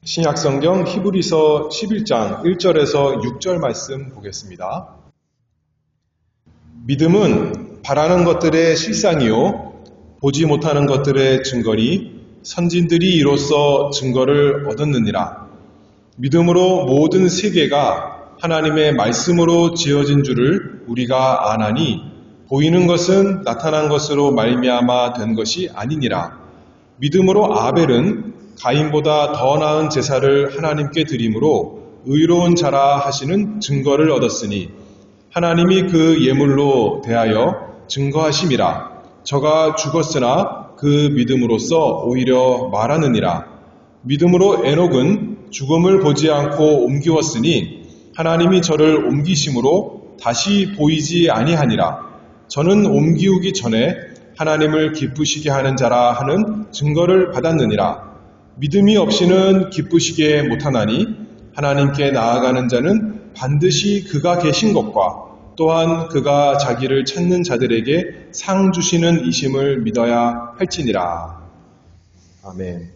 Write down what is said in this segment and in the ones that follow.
신약성경 히브리서 11장 1절에서 6절 말씀 보겠습니다. 믿음은 바라는 것들의 실상이요 보지 못하는 것들의 증거니 선진들이 이로써 증거를 얻었느니라. 믿음으로 모든 세계가 하나님의 말씀으로 지어진 줄을 우리가 아나니 보이는 것은 나타난 것으로 말미암아 된 것이 아니니라. 믿음으로 아벨은 가인보다 더 나은 제사를 하나님께 드림으로 의로운 자라 하시는 증거를 얻었으니 하나님이 그 예물로 대하여 증거하심이라. 저가 죽었으나 그 믿음으로써 오히려 말하느니라. 믿음으로 에녹은 죽음을 보지 않고 옮기웠으니 하나님이 저를 옮기심으로 다시 보이지 아니하니라. 저는 옮기우기 전에 하나님을 기쁘시게 하는 자라 하는 증거를 받았느니라. 믿음이 없이는 기쁘시게 못하나니 하나님께 나아가는 자는 반드시 그가 계신 것과 또한 그가 자기를 찾는 자들에게 상 주시는 이심을 믿어야 할지니라. 아멘.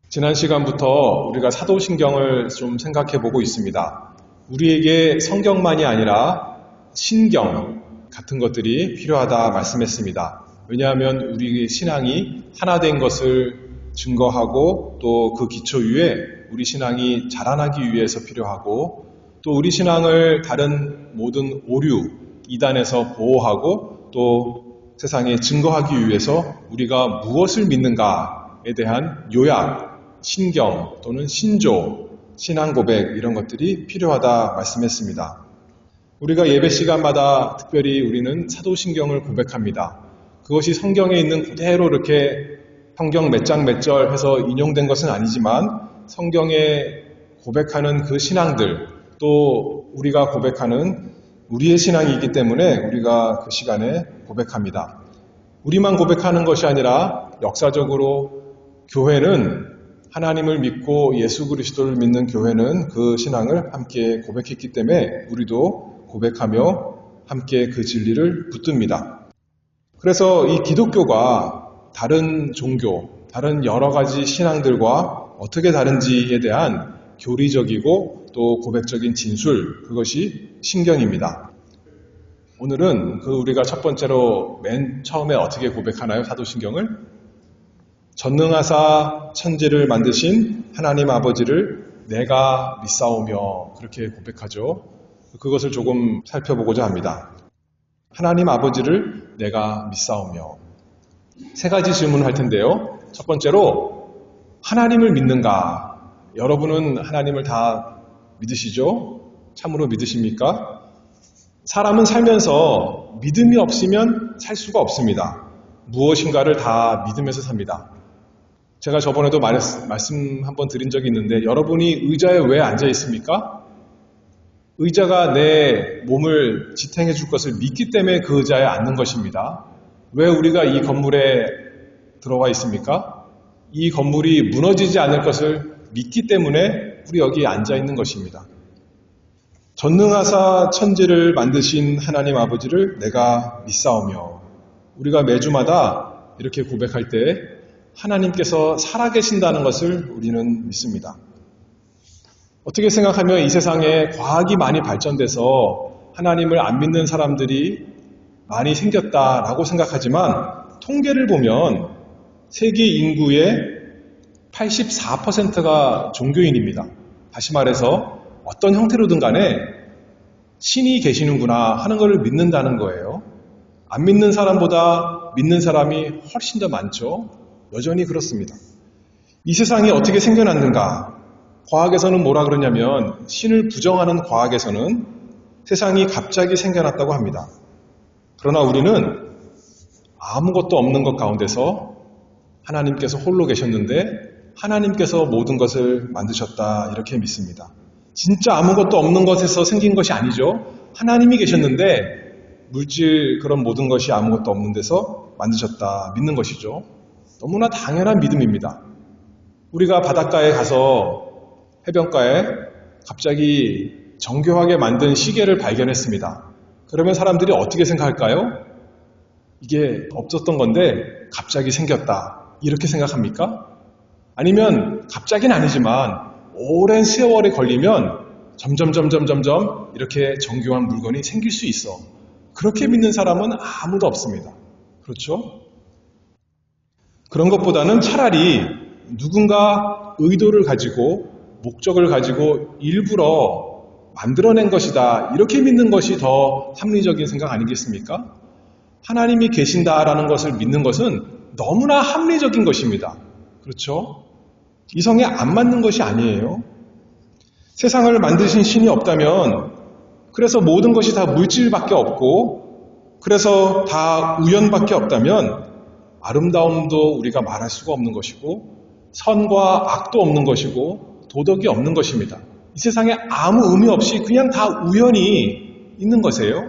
지난 시간부터 우리가 사도신경을 좀 생각해 보고 있습니다. 우리에게 성경만이 아니라 신경 같은 것들이 필요하다 말씀했습니다. 왜냐하면 우리 신앙이 하나 된 것을 증거하고 또 그 기초 위에 우리 신앙이 자라나기 위해서 필요하고 또 우리 신앙을 다른 모든 오류, 이단에서 보호하고 또 세상에 증거하기 위해서 우리가 무엇을 믿는가에 대한 요약, 신경 또는 신조, 신앙 고백 이런 것들이 필요하다 말씀했습니다. 우리가 예배 시간마다 특별히 우리는 사도신경을 고백합니다. 그것이 성경에 있는 그대로 이렇게 성경 몇 장 몇 절 해서 인용된 것은 아니지만 성경에 고백하는 그 신앙들 또 우리가 고백하는 우리의 신앙이기 때문에 우리가 그 시간에 고백합니다. 우리만 고백하는 것이 아니라 역사적으로 교회는 하나님을 믿고 예수 그리스도를 믿는 교회는 그 신앙을 함께 고백했기 때문에 우리도 고백하며 함께 그 진리를 붙듭니다. 그래서 이 기독교가 다른 종교, 다른 여러 가지 신앙들과 어떻게 다른지에 대한 교리적이고 또 고백적인 진술, 그것이 신경입니다. 오늘은 우리가 첫 번째로 맨 처음에 어떻게 고백하나요? 사도신경을? 전능하사 천지를 만드신 하나님 아버지를 내가 믿사오며 그렇게 고백하죠. 그것을 조금 살펴보고자 합니다. 하나님 아버지를 내가 믿사오며 세 가지 질문을 할 텐데요. 첫 번째로 하나님을 믿는가? 여러분은 하나님을 다 믿으시죠? 참으로 믿으십니까? 사람은 살면서 믿음이 없으면 살 수가 없습니다. 무엇인가를 다 믿으면서 삽니다. 제가 저번에도 말씀 한번 드린 적이 있는데 여러분이 의자에 왜 앉아 있습니까? 의자가 내 몸을 지탱해 줄 것을 믿기 때문에 그 의자에 앉는 것입니다. 왜 우리가 이 건물에 들어와 있습니까? 이 건물이 무너지지 않을 것을 믿기 때문에 우리 여기 앉아 있는 것입니다. 전능하사 천지를 만드신 하나님 아버지를 내가 믿사오며 우리가 매주마다 이렇게 고백할 때 하나님께서 살아계신다는 것을 우리는 믿습니다. 어떻게 생각하면 이 세상에 과학이 많이 발전돼서 하나님을 안 믿는 사람들이 많이 생겼다라고 생각하지만 통계를 보면 세계 인구의 84%가 종교인입니다. 다시 말해서 어떤 형태로든 간에 신이 계시는구나 하는 것을 믿는다는 거예요. 안 믿는 사람보다 믿는 사람이 훨씬 더 많죠. 여전히 그렇습니다. 이 세상이 어떻게 생겨났는가? 과학에서는 뭐라 그러냐면 신을 부정하는 과학에서는 세상이 갑자기 생겨났다고 합니다. 그러나 우리는 아무것도 없는 것 가운데서 하나님께서 홀로 계셨는데 하나님께서 모든 것을 만드셨다 이렇게 믿습니다. 진짜 아무것도 없는 것에서 생긴 것이 아니죠. 하나님이 계셨는데 물질 그런 모든 것이 아무것도 없는 데서 만드셨다 믿는 것이죠. 너무나 당연한 믿음입니다. 우리가 바닷가에 가서 해변가에 갑자기 정교하게 만든 시계를 발견했습니다. 그러면 사람들이 어떻게 생각할까요? 이게 없었던 건데 갑자기 생겼다. 이렇게 생각합니까? 아니면 갑자기는 아니지만 오랜 세월에 걸리면 점점 이렇게 정교한 물건이 생길 수 있어. 그렇게 믿는 사람은 아무도 없습니다. 그렇죠? 그런 것보다는 차라리 누군가 의도를 가지고 목적을 가지고 일부러 만들어낸 것이다. 이렇게 믿는 것이 더 합리적인 생각 아니겠습니까? 하나님이 계신다라는 것을 믿는 것은 너무나 합리적인 것입니다. 그렇죠? 이성에 안 맞는 것이 아니에요. 세상을 만드신 신이 없다면, 그래서 모든 것이 다 물질밖에 없고, 그래서 다 우연밖에 없다면 아름다움도 우리가 말할 수가 없는 것이고, 선과 악도 없는 것이고, 도덕이 없는 것입니다. 이 세상에 아무 의미 없이 그냥 다 우연히 있는 것이에요.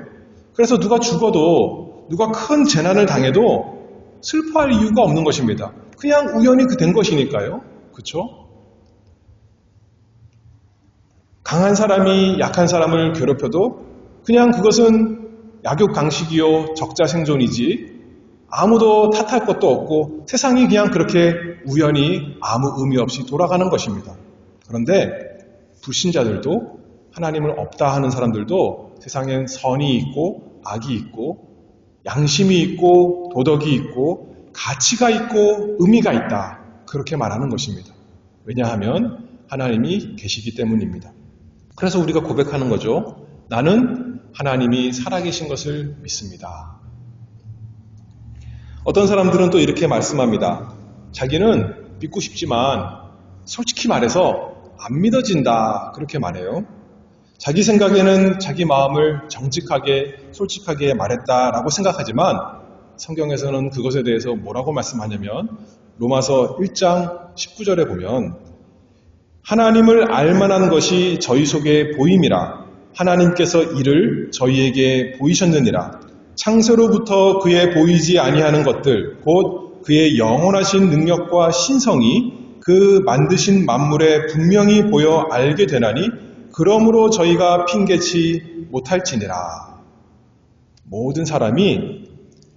그래서 누가 죽어도, 누가 큰 재난을 당해도 슬퍼할 이유가 없는 것입니다. 그냥 우연히 된 것이니까요. 그렇죠? 강한 사람이 약한 사람을 괴롭혀도 그냥 그것은 약육강식이요 적자생존이지 아무도 탓할 것도 없고 세상이 그냥 그렇게 우연히 아무 의미 없이 돌아가는 것입니다. 그런데 불신자들도 하나님을 없다 하는 사람들도 세상엔 선이 있고 악이 있고 양심이 있고 도덕이 있고 가치가 있고 의미가 있다. 그렇게 말하는 것입니다. 왜냐하면 하나님이 계시기 때문입니다. 그래서 우리가 고백하는 거죠. 나는 하나님이 살아계신 것을 믿습니다. 어떤 사람들은 또 이렇게 말씀합니다. 자기는 믿고 싶지만 솔직히 말해서 안 믿어진다. 그렇게 말해요. 자기 생각에는 자기 마음을 정직하게 솔직하게 말했다라고 생각하지만 성경에서는 그것에 대해서 뭐라고 말씀하냐면 로마서 1장 19절에 보면 하나님을 알만한 것이 저희 속에 보임이라 하나님께서 이를 저희에게 보이셨느니라. 창세로부터 그의 보이지 아니하는 것들 곧 그의 영원하신 능력과 신성이 그 만드신 만물에 분명히 보여 알게 되나니 그러므로 저희가 핑계치 못할지니라. 모든 사람이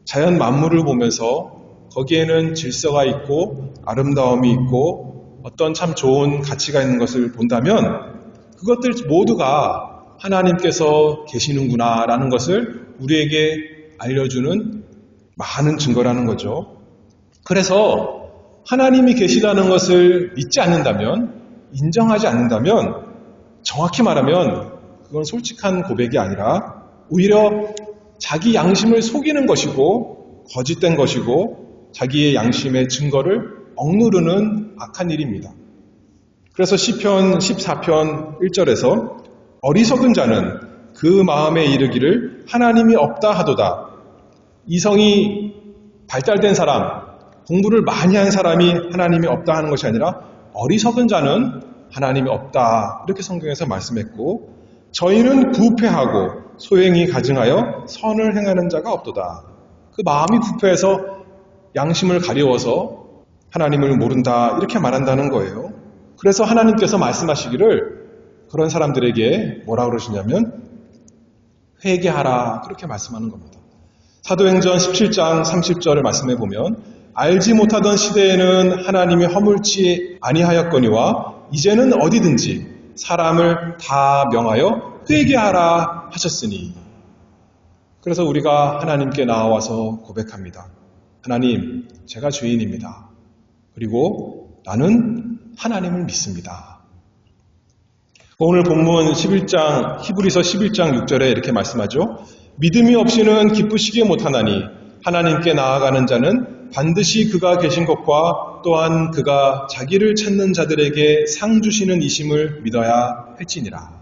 자연 만물을 보면서 거기에는 질서가 있고 아름다움이 있고 어떤 참 좋은 가치가 있는 것을 본다면 그것들 모두가 하나님께서 계시는구나 라는 것을 우리에게 알려주는 많은 증거라는 거죠. 그래서 하나님이 계시다는 것을 믿지 않는다면, 인정하지 않는다면 정확히 말하면 그건 솔직한 고백이 아니라 오히려 자기 양심을 속이는 것이고 거짓된 것이고 자기의 양심의 증거를 억누르는 악한 일입니다. 그래서 시편 14편 1절에서 어리석은 자는 그 마음에 이르기를 하나님이 없다 하도다. 이성이 발달된 사람, 공부를 많이 한 사람이 하나님이 없다 하는 것이 아니라 어리석은 자는 하나님이 없다. 이렇게 성경에서 말씀했고 저희는 부패하고 소행이 가증하여 선을 행하는 자가 없도다. 그 마음이 부패해서 양심을 가려워서 하나님을 모른다 이렇게 말한다는 거예요. 그래서 하나님께서 말씀하시기를 그런 사람들에게 뭐라 그러시냐면 회개하라 그렇게 말씀하는 겁니다. 사도행전 17장 30절을 말씀해 보면 알지 못하던 시대에는 하나님이 허물지 아니하였거니와 이제는 어디든지 사람을 다 명하여 회개하라 하셨으니. 그래서 우리가 하나님께 나와서 고백합니다. 하나님, 제가 죄인입니다. 그리고 나는 하나님을 믿습니다. 오늘 본문 11장, 히브리서 11장 6절에 이렇게 말씀하죠. 믿음이 없이는 기쁘시게 못하나니 하나님께 나아가는 자는 반드시 그가 계신 것과 또한 그가 자기를 찾는 자들에게 상 주시는 이심을 믿어야 할지니라.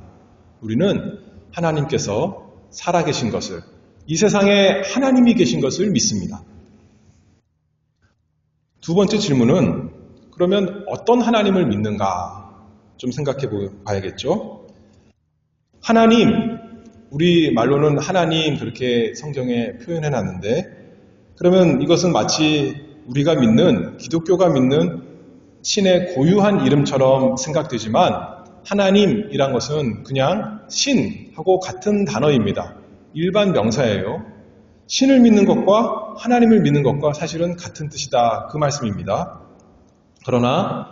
우리는 하나님께서 살아계신 것을, 이 세상에 하나님이 계신 것을 믿습니다. 두 번째 질문은 그러면 어떤 하나님을 믿는가 좀 생각해 봐야겠죠. 하나님, 우리 말로는 하나님 그렇게 성경에 표현해 놨는데 그러면 이것은 마치 우리가 믿는 기독교가 믿는 신의 고유한 이름처럼 생각되지만 하나님이란 것은 그냥 신하고 같은 단어입니다. 일반 명사예요. 신을 믿는 것과 하나님을 믿는 것과 사실은 같은 뜻이다. 그 말씀입니다. 그러나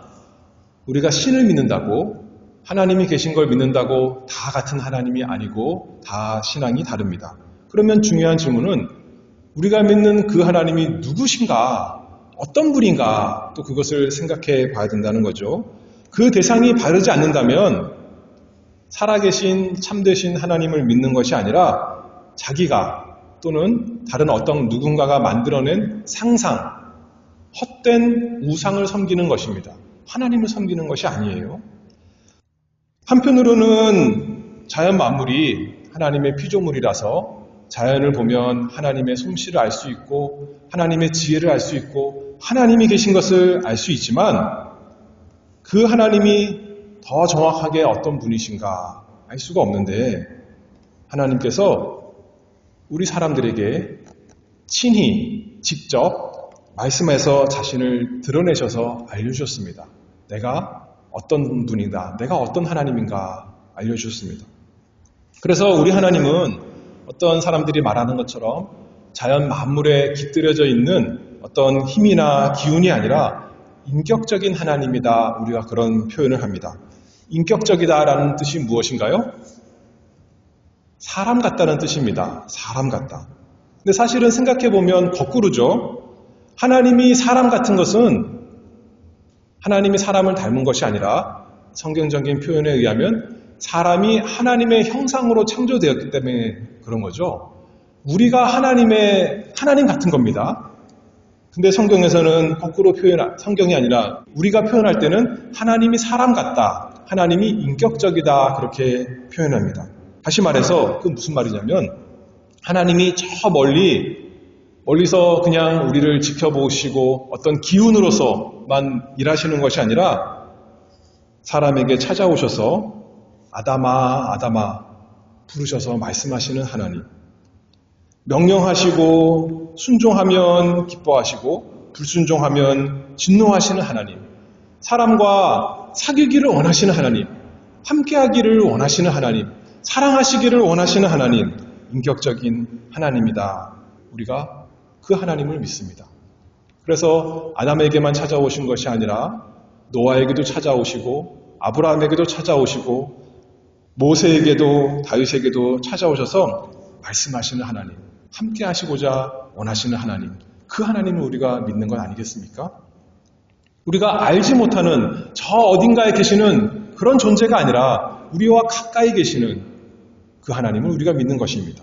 우리가 신을 믿는다고, 하나님이 계신 걸 믿는다고 다 같은 하나님이 아니고 다 신앙이 다릅니다. 그러면 중요한 질문은 우리가 믿는 그 하나님이 누구신가? 어떤 분인가? 또 그것을 생각해 봐야 된다는 거죠. 그 대상이 바르지 않는다면 살아계신 참되신 하나님을 믿는 것이 아니라 자기가 또는 다른 어떤 누군가가 만들어낸 상상, 헛된 우상을 섬기는 것입니다. 하나님을 섬기는 것이 아니에요. 한편으로는 자연 만물이 하나님의 피조물이라서 자연을 보면 하나님의 솜씨를 알 수 있고 하나님의 지혜를 알 수 있고 하나님이 계신 것을 알 수 있지만 그 하나님이 더 정확하게 어떤 분이신가 알 수가 없는데 하나님께서 우리 사람들에게 친히 직접 말씀에서 자신을 드러내셔서 알려주셨습니다. 내가 어떤 분이다, 내가 어떤 하나님인가 알려주셨습니다. 그래서 우리 하나님은 어떤 사람들이 말하는 것처럼 자연 만물에 깃들여져 있는 어떤 힘이나 기운이 아니라 인격적인 하나님이다. 우리가 그런 표현을 합니다. 인격적이다라는 뜻이 무엇인가요? 사람 같다는 뜻입니다. 사람 같다. 근데 사실은 생각해보면 거꾸로죠. 하나님이 사람 같은 것은 하나님이 사람을 닮은 것이 아니라 성경적인 표현에 의하면 사람이 하나님의 형상으로 창조되었기 때문에 그런 거죠. 우리가 하나님 같은 겁니다. 근데 성경에서는 거꾸로 성경이 아니라 우리가 표현할 때는 하나님이 사람 같다, 하나님이 인격적이다 그렇게 표현합니다. 다시 말해서 그 무슨 말이냐면 하나님이 저 멀리서 그냥 우리를 지켜보시고 어떤 기운으로서만 일하시는 것이 아니라 사람에게 찾아오셔서 아담아 아담아 부르셔서 말씀하시는 하나님, 명령하시고 순종하면 기뻐하시고 불순종하면 진노하시는 하나님, 사람과 사귀기를 원하시는 하나님, 함께하기를 원하시는 하나님, 사랑하시기를 원하시는 하나님, 인격적인 하나님이다. 우리가 그 하나님을 믿습니다. 그래서 아담에게만 찾아오신 것이 아니라 노아에게도 찾아오시고 아브라함에게도 찾아오시고 모세에게도 다윗에게도 찾아오셔서 말씀하시는 하나님, 함께 하시고자 원하시는 하나님, 그 하나님을 우리가 믿는 건 아니겠습니까? 우리가 알지 못하는 저 어딘가에 계시는 그런 존재가 아니라 우리와 가까이 계시는 그 하나님을 우리가 믿는 것입니다.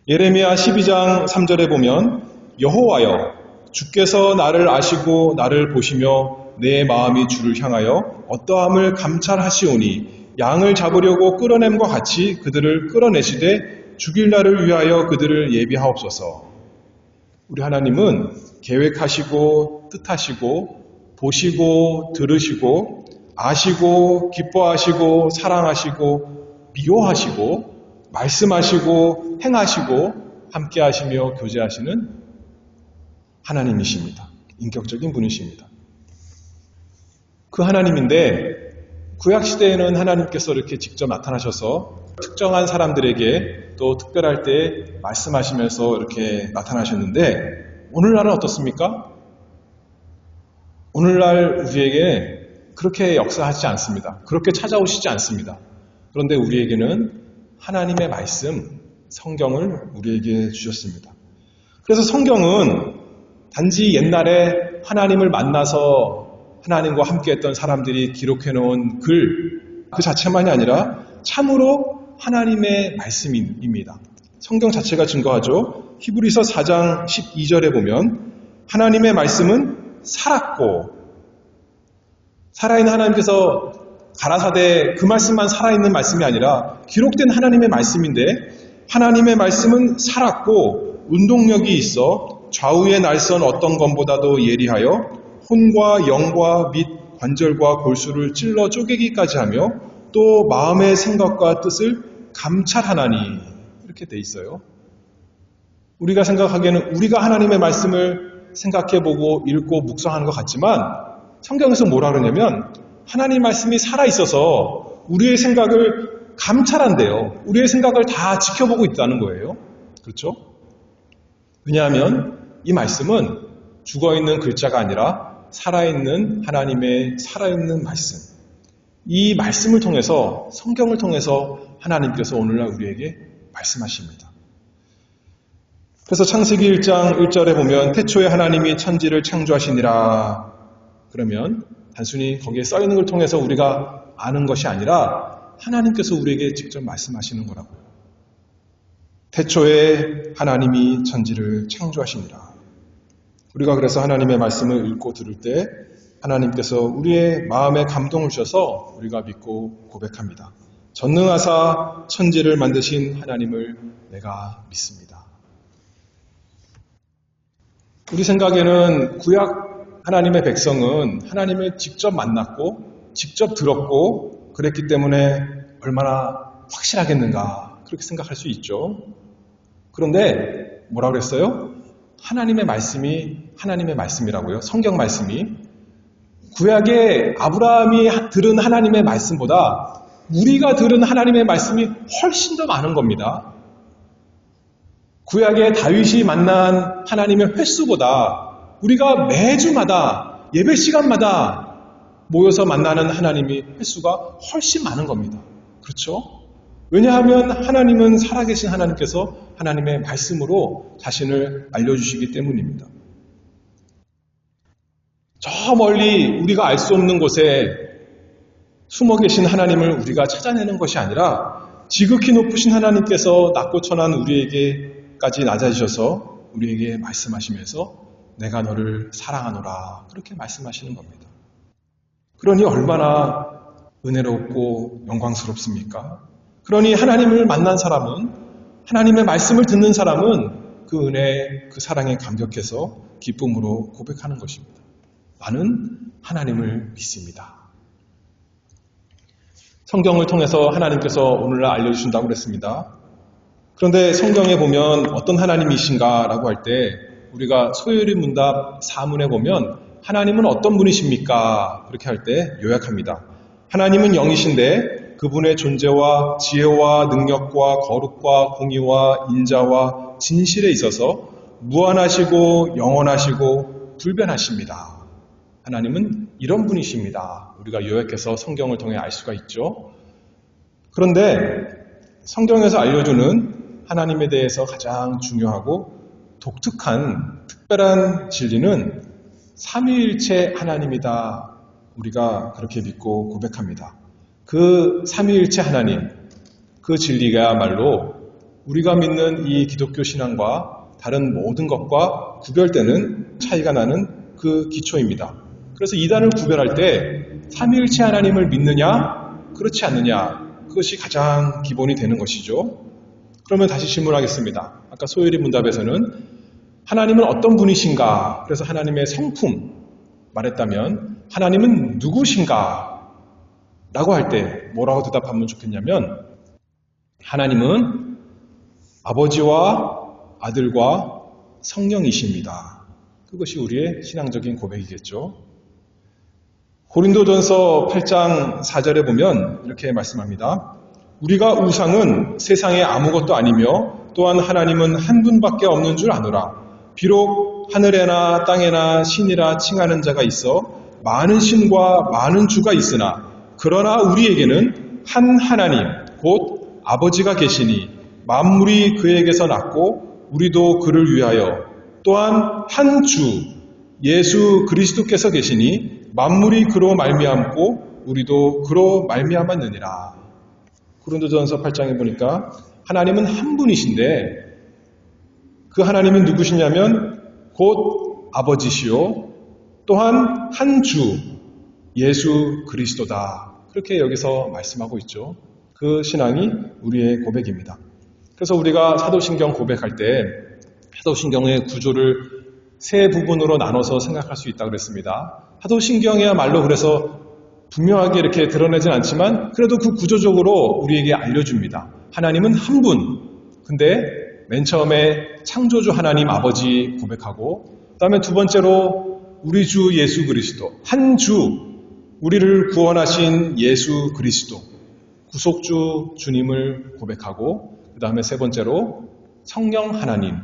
예레미야 12장 3절에 보면 여호와여 주께서 나를 아시고 나를 보시며 내 마음이 주를 향하여 어떠함을 감찰하시오니 양을 잡으려고 끌어냄과 같이 그들을 끌어내시되 죽일 날을 위하여 그들을 예비하옵소서. 우리 하나님은 계획하시고 뜻하시고 보시고 들으시고 아시고 기뻐하시고 사랑하시고 미워하시고 말씀하시고 행하시고 함께하시며 교제하시는 하나님이십니다. 인격적인 분이십니다. 그 하나님인데 구약시대에는 하나님께서 이렇게 직접 나타나셔서 특정한 사람들에게 또 특별할 때 말씀하시면서 이렇게 나타나셨는데 오늘날은 어떻습니까? 오늘날 우리에게 그렇게 역사하지 않습니다. 그렇게 찾아오시지 않습니다. 그런데 우리에게는 하나님의 말씀, 성경을 우리에게 주셨습니다. 그래서 성경은 단지 옛날에 하나님을 만나서 하나님과 함께했던 사람들이 기록해놓은 글, 그 자체만이 아니라 참으로 하나님의 말씀입니다. 성경 자체가 증거하죠. 히브리서 4장 12절에 보면 하나님의 말씀은 살았고, 살아있는 하나님께서 가라사대 그 말씀만 살아있는 말씀이 아니라 기록된 하나님의 말씀인데 하나님의 말씀은 살았고 운동력이 있어 좌우의 날선 어떤 것보다도 예리하여 혼과 영과 및 관절과 골수를 찔러 쪼개기까지 하며 또 마음의 생각과 뜻을 감찰하나니 이렇게 돼 있어요. 우리가 생각하기에는 우리가 하나님의 말씀을 생각해보고 읽고 묵상하는 것 같지만 성경에서 뭐라 그러냐면 하나님 말씀이 살아있어서 우리의 생각을 감찰한대요. 우리의 생각을 다 지켜보고 있다는 거예요. 그렇죠? 왜냐하면 이 말씀은 죽어있는 글자가 아니라 살아있는 하나님의 살아있는 말씀. 이 말씀을 통해서, 성경을 통해서 하나님께서 오늘날 우리에게 말씀하십니다. 그래서 창세기 1장 1절에 보면 태초에 하나님이 천지를 창조하시니라. 그러면 단순히 거기에 써 있는 걸 통해서 우리가 아는 것이 아니라 하나님께서 우리에게 직접 말씀하시는 거라고요. 태초에 하나님이 천지를 창조하시니라. 우리가 그래서 하나님의 말씀을 읽고 들을 때 하나님께서 우리의 마음에 감동을 주셔서 우리가 믿고 고백합니다. 전능하사 천지를 만드신 하나님을 내가 믿습니다. 우리 생각에는 구약 하나님의 백성은 하나님을 직접 만났고 직접 들었고 그랬기 때문에 얼마나 확실하겠는가 그렇게 생각할 수 있죠. 그런데 뭐라고 그랬어요? 하나님의 말씀이 하나님의 말씀이라고요. 성경 말씀이. 구약의 아브라함이 들은 하나님의 말씀보다 우리가 들은 하나님의 말씀이 훨씬 더 많은 겁니다. 구약의 다윗이 만난 하나님의 횟수보다 우리가 매주마다 예배 시간마다 모여서 만나는 하나님의 횟수가 훨씬 많은 겁니다. 그렇죠? 왜냐하면 하나님은 살아계신 하나님께서 하나님의 말씀으로 자신을 알려주시기 때문입니다. 저 멀리 우리가 알 수 없는 곳에 숨어 계신 하나님을 우리가 찾아내는 것이 아니라 지극히 높으신 하나님께서 낮고 천한 우리에게까지 낮아지셔서 우리에게 말씀하시면서 내가 너를 사랑하노라 그렇게 말씀하시는 겁니다. 그러니 얼마나 은혜롭고 영광스럽습니까? 그러니 하나님을 만난 사람은 하나님의 말씀을 듣는 사람은 그 은혜, 그 사랑에 감격해서 기쁨으로 고백하는 것입니다. 나는 하나님을 믿습니다. 성경을 통해서 하나님께서 오늘날 알려주신다고 그랬습니다. 그런데 성경에 보면 어떤 하나님이신가라고 할 때 우리가 소요리 문답 4문에 보면 하나님은 어떤 분이십니까? 그렇게 할 때 요약합니다. 하나님은 영이신데 그분의 존재와 지혜와 능력과 거룩과 공의와 인자와 진실에 있어서 무한하시고 영원하시고 불변하십니다. 하나님은 이런 분이십니다. 우리가 요약해서 성경을 통해 알 수가 있죠. 그런데 성경에서 알려주는 하나님에 대해서 가장 중요하고 독특한 특별한 진리는 삼위일체 하나님이다. 우리가 그렇게 믿고 고백합니다. 그 삼위일체 하나님, 그 진리가야말로 우리가 믿는 이 기독교 신앙과 다른 모든 것과 구별되는 차이가 나는 그 기초입니다. 그래서 이단을 구별할 때 삼위일체 하나님을 믿느냐, 그렇지 않느냐, 그것이 가장 기본이 되는 것이죠. 그러면 다시 질문하겠습니다. 아까 소요리 문답에서는 하나님은 어떤 분이신가? 그래서 하나님의 성품 말했다면 하나님은 누구신가? 라고 할 때 뭐라고 대답하면 좋겠냐면 하나님은 아버지와 아들과 성령이십니다. 그것이 우리의 신앙적인 고백이겠죠. 고린도전서 8장 4절에 보면 이렇게 말씀합니다. 우리가 우상은 세상에 아무것도 아니며 또한 하나님은 한 분밖에 없는 줄 아노라. 비록 하늘에나 땅에나 신이라 칭하는 자가 있어 많은 신과 많은 주가 있으나 그러나 우리에게는 한 하나님 곧 아버지가 계시니 만물이 그에게서 났고 우리도 그를 위하여 또한 한 주 예수 그리스도께서 계시니 만물이 그로 말미암고 우리도 그로 말미암았느니라. 고린도전서 8장에 보니까 하나님은 한 분이신데 그 하나님은 누구시냐면 곧 아버지시요 또한 한 주 예수 그리스도다. 그렇게 여기서 말씀하고 있죠. 그 신앙이 우리의 고백입니다. 그래서 우리가 사도신경 고백할 때 사도신경의 구조를 세 부분으로 나눠서 생각할 수 있다고 그랬습니다. 사도신경이야말로 그래서 분명하게 이렇게 드러내진 않지만 그래도 그 구조적으로 우리에게 알려줍니다. 하나님은 한 분. 근데 맨 처음에 창조주 하나님 아버지 고백하고 그 다음에 두 번째로 우리 주 예수 그리스도 한 주 우리를 구원하신 예수 그리스도 구속주 주님을 고백하고 그 다음에 세 번째로 성령 하나님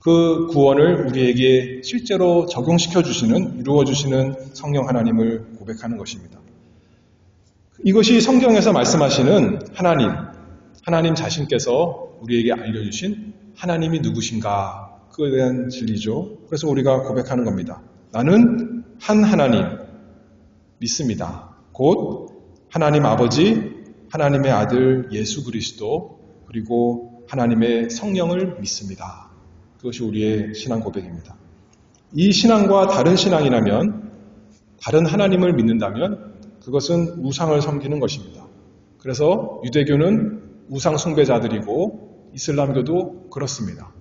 그 구원을 우리에게 실제로 적용시켜 주시는, 이루어 주시는 성령 하나님을 고백하는 것입니다. 이것이 성경에서 말씀하시는 하나님 자신께서 우리에게 알려주신 하나님이 누구신가, 그에 대한 진리죠. 그래서 우리가 고백하는 겁니다. 나는 한 하나님 믿습니다. 곧 하나님 아버지, 하나님의 아들 예수 그리스도, 그리고 하나님의 성령을 믿습니다. 그것이 우리의 신앙 고백입니다. 이 신앙과 다른 신앙이라면, 다른 하나님을 믿는다면 그것은 우상을 섬기는 것입니다. 그래서 유대교는 우상 숭배자들이고 이슬람교도 그렇습니다.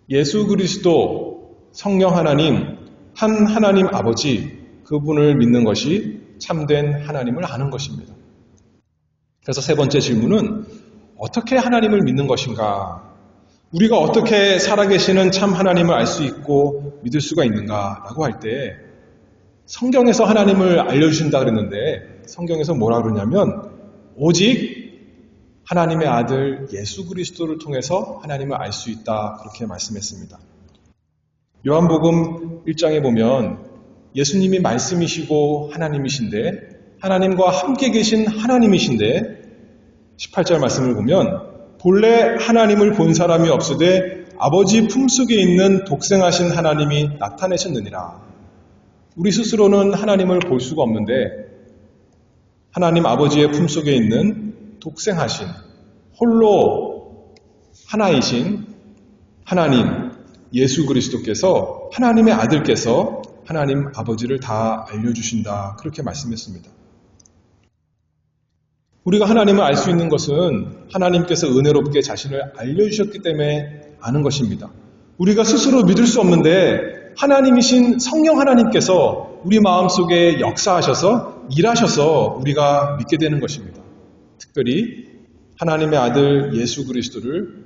예수 그리스도, 성령 하나님, 한 하나님 아버지, 그분을 믿는 것이 참된 하나님을 아는 것입니다. 그래서 세 번째 질문은 어떻게 하나님을 믿는 것인가? 우리가 어떻게 살아계시는 참 하나님을 알 수 있고 믿을 수가 있는가라고 할 때 성경에서 하나님을 알려주신다 그랬는데 성경에서 뭐라 그러냐면 오직 하나님의 아들 예수 그리스도를 통해서 하나님을 알 수 있다, 그렇게 말씀했습니다. 요한복음 1장에 보면 예수님이 말씀이시고 하나님이신데, 하나님과 함께 계신 하나님이신데 18절 말씀을 보면 본래 하나님을 본 사람이 없으되 아버지 품속에 있는 독생하신 하나님이 나타내셨느니라. 우리 스스로는 하나님을 볼 수가 없는데 하나님 아버지의 품속에 있는 독생하신, 홀로 하나이신 하나님 예수 그리스도께서, 하나님의 아들께서 하나님 아버지를 다 알려주신다, 그렇게 말씀했습니다. 우리가 하나님을 알 수 있는 것은 하나님께서 은혜롭게 자신을 알려주셨기 때문에 아는 것입니다. 우리가 스스로 믿을 수 없는데 하나님이신 성령 하나님께서 우리 마음속에 역사하셔서 일하셔서 우리가 믿게 되는 것입니다. 특별히 하나님의 아들 예수 그리스도를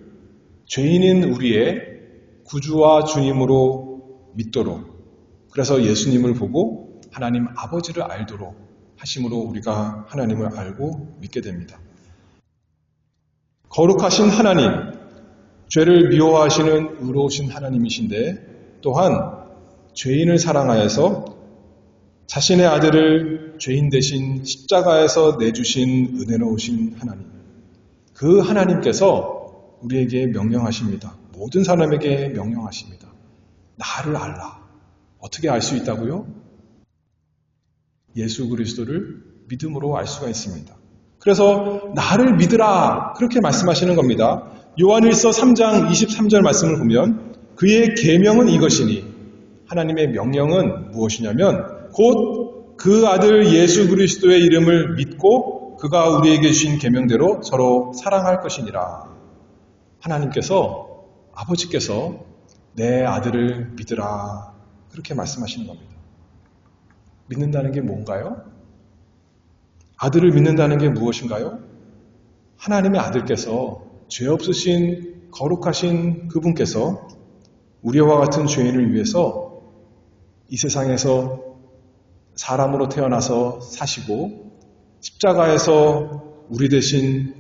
죄인인 우리의 구주와 주님으로 믿도록, 그래서 예수님을 보고 하나님 아버지를 알도록 하심으로 우리가 하나님을 알고 믿게 됩니다. 거룩하신 하나님, 죄를 미워하시는 의로우신 하나님이신데 또한 죄인을 사랑하여서 자신의 아들을 죄인 대신 십자가에서 내주신 은혜로우신 하나님, 그 하나님께서 우리에게 명령하십니다. 모든 사람에게 명령하십니다. 나를 알라. 어떻게 알 수 있다고요? 예수 그리스도를 믿음으로 알 수가 있습니다. 그래서 나를 믿으라, 그렇게 말씀하시는 겁니다. 요한일서 3장 23절 말씀을 보면 그의 계명은 이것이니, 하나님의 명령은 무엇이냐면 곧 그 아들 예수 그리스도의 이름을 믿고 그가 우리에게 주신 계명대로 서로 사랑할 것이니라. 하나님께서, 아버지께서 내 아들을 믿으라, 그렇게 말씀하시는 겁니다. 믿는다는 게 뭔가요? 아들을 믿는다는 게 무엇인가요? 하나님의 아들께서, 죄 없으신 거룩하신 그분께서 우리와 같은 죄인을 위해서 이 세상에서 사람으로 태어나서 사시고 십자가에서 우리 대신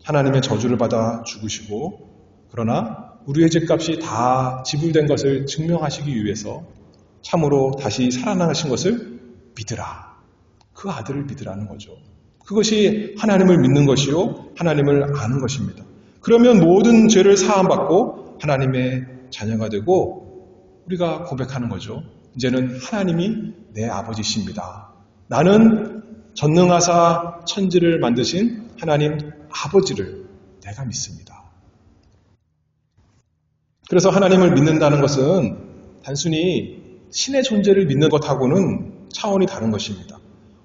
하나님의 저주를 받아 죽으시고, 그러나 우리의 죄값이 다 지불된 것을 증명하시기 위해서 참으로 다시 살아나신 것을 믿으라. 그 아들을 믿으라는 거죠. 그것이 하나님을 믿는 것이요, 하나님을 아는 것입니다. 그러면 모든 죄를 사함받고 하나님의 자녀가 되고 우리가 고백하는 거죠. 이제는 하나님이 내 아버지십니다. 나는 전능하사 천지를 만드신 하나님 아버지를 내가 믿습니다. 그래서 하나님을 믿는다는 것은 단순히 신의 존재를 믿는 것하고는 차원이 다른 것입니다.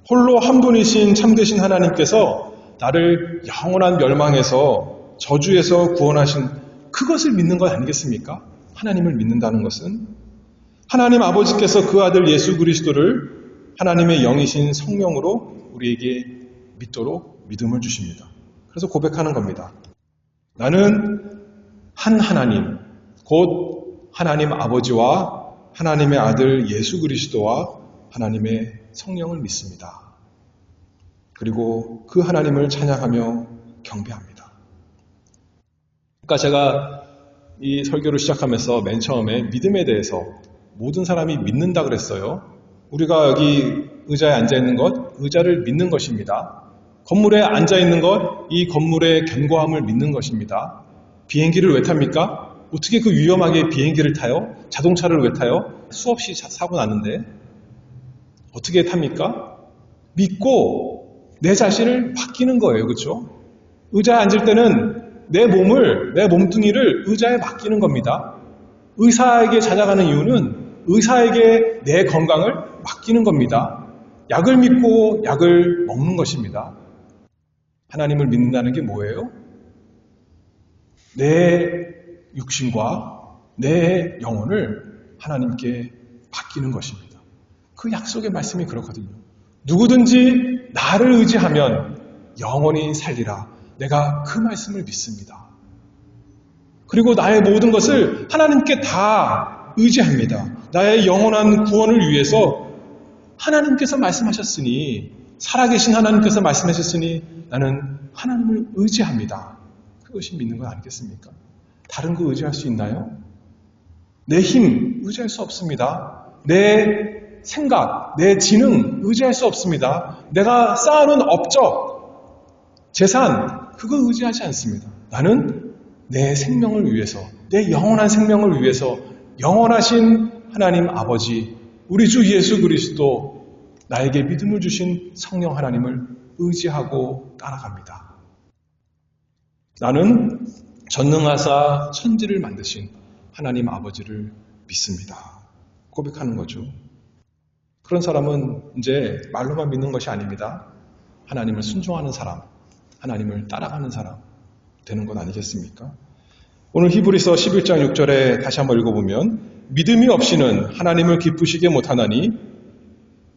홀로 한 분이신 참되신 하나님께서 나를 영원한 멸망에서, 저주에서 구원하신 그것을 믿는 것 아니겠습니까? 하나님을 믿는다는 것은 하나님 아버지께서 그 아들 예수 그리스도를 하나님의 영이신 성령으로 우리에게 믿도록 믿음을 주십니다. 그래서 고백하는 겁니다. 나는 한 하나님, 곧 하나님 아버지와 하나님의 아들 예수 그리스도와 하나님의 성령을 믿습니다. 그리고 그 하나님을 찬양하며 경배합니다. 그러니까 제가 이 설교를 시작하면서 맨 처음에 믿음에 대해서 모든 사람이 믿는다 그랬어요. 우리가 여기 의자에 앉아있는 것, 의자를 믿는 것입니다. 건물에 앉아있는 것, 이 건물의 견고함을 믿는 것입니다. 비행기를 왜 탑니까? 어떻게 그 위험하게 비행기를 타요? 자동차를 왜 타요? 수없이 사고 나는데 어떻게 탑니까? 믿고 내 자신을 맡기는 거예요. 그렇죠? 의자에 앉을 때는 내 몸뚱이를 의자에 맡기는 겁니다. 의사에게 찾아가는 이유는 의사에게 내 건강을 맡기는 겁니다. 약을 믿고 약을 먹는 것입니다. 하나님을 믿는다는 게 뭐예요? 내 육신과 내 영혼을 하나님께 맡기는 것입니다. 그 약속의 말씀이 그렇거든요. 누구든지 나를 의지하면 영원히 살리라. 내가 그 말씀을 믿습니다. 그리고 나의 모든 것을 하나님께 다 의지합니다. 나의 영원한 구원을 위해서 하나님께서 말씀하셨으니, 살아계신 하나님께서 말씀하셨으니 나는 하나님을 의지합니다. 그것이 믿는 건 아니겠습니까? 다른 거 의지할 수 있나요? 내 힘 의지할 수 없습니다. 내 생각, 내 지능 의지할 수 없습니다. 내가 쌓아놓은 업적, 재산, 그거 의지하지 않습니다. 나는 내 생명을 위해서, 내 영원한 생명을 위해서 영원하신 하나님 아버지, 우리 주 예수 그리스도, 나에게 믿음을 주신 성령 하나님을 의지하고 따라갑니다. 나는 전능하사 천지를 만드신 하나님 아버지를 믿습니다. 고백하는 거죠. 그런 사람은 이제 말로만 믿는 것이 아닙니다. 하나님을 순종하는 사람, 하나님을 따라가는 사람 되는 건 아니겠습니까? 오늘 히브리서 11장 6절에 다시 한번 읽어보면 믿음이 없이는 하나님을 기쁘시게 못하나니,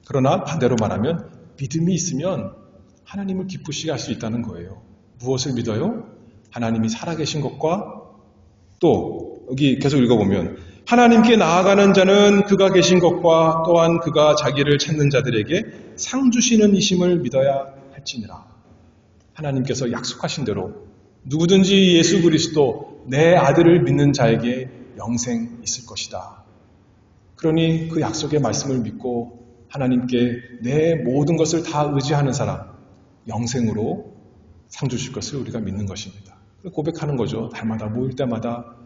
그러나 반대로 말하면 믿음이 있으면 하나님을 기쁘시게 할 수 있다는 거예요. 무엇을 믿어요? 하나님이 살아계신 것과, 또 여기 계속 읽어보면 하나님께 나아가는 자는 그가 계신 것과 또한 그가 자기를 찾는 자들에게 상 주시는 이심을 믿어야 할지니라. 하나님께서 약속하신 대로 누구든지 예수 그리스도 내 아들을 믿는 자에게 영생 있을 것이다. 그러니 그 약속의 말씀을 믿고 하나님께 내 모든 것을 다 의지하는 사람, 영생으로 상 주실 것을 우리가 믿는 것입니다. 고백하는 거죠. 달마다 모일 때마다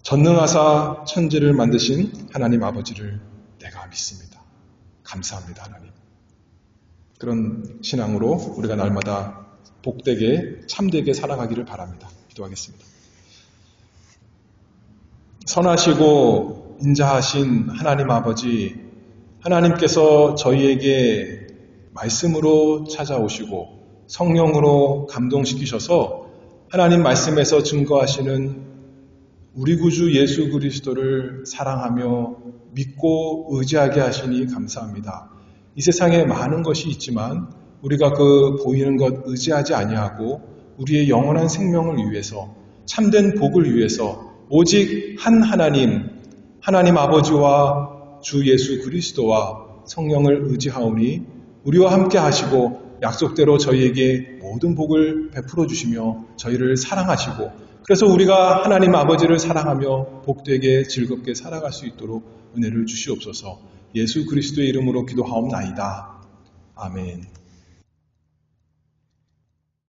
전능하사 천지를 만드신 하나님 아버지를 내가 믿습니다. 감사합니다, 하나님. 그런 신앙으로 우리가 날마다 복되게 참되게 살아가기를 바랍니다. 기도하겠습니다. 선하시고 인자하신 하나님 아버지, 하나님께서 저희에게 말씀으로 찾아오시고 성령으로 감동시키셔서 하나님 말씀에서 증거하시는 우리 구주 예수 그리스도를 사랑하며 믿고 의지하게 하시니 감사합니다. 이 세상에 많은 것이 있지만 우리가 그 보이는 것 의지하지 아니하고 우리의 영원한 생명을 위해서, 참된 복을 위해서 오직 한 하나님 아버지와 주 예수 그리스도와 성령을 의지하오니 우리와 함께 하시고 약속대로 저희에게 모든 복을 베풀어 주시며 저희를 사랑하시고, 그래서 우리가 하나님 아버지를 사랑하며 복되게 즐겁게 살아갈 수 있도록 은혜를 주시옵소서. 예수 그리스도의 이름으로 기도하옵나이다. 아멘.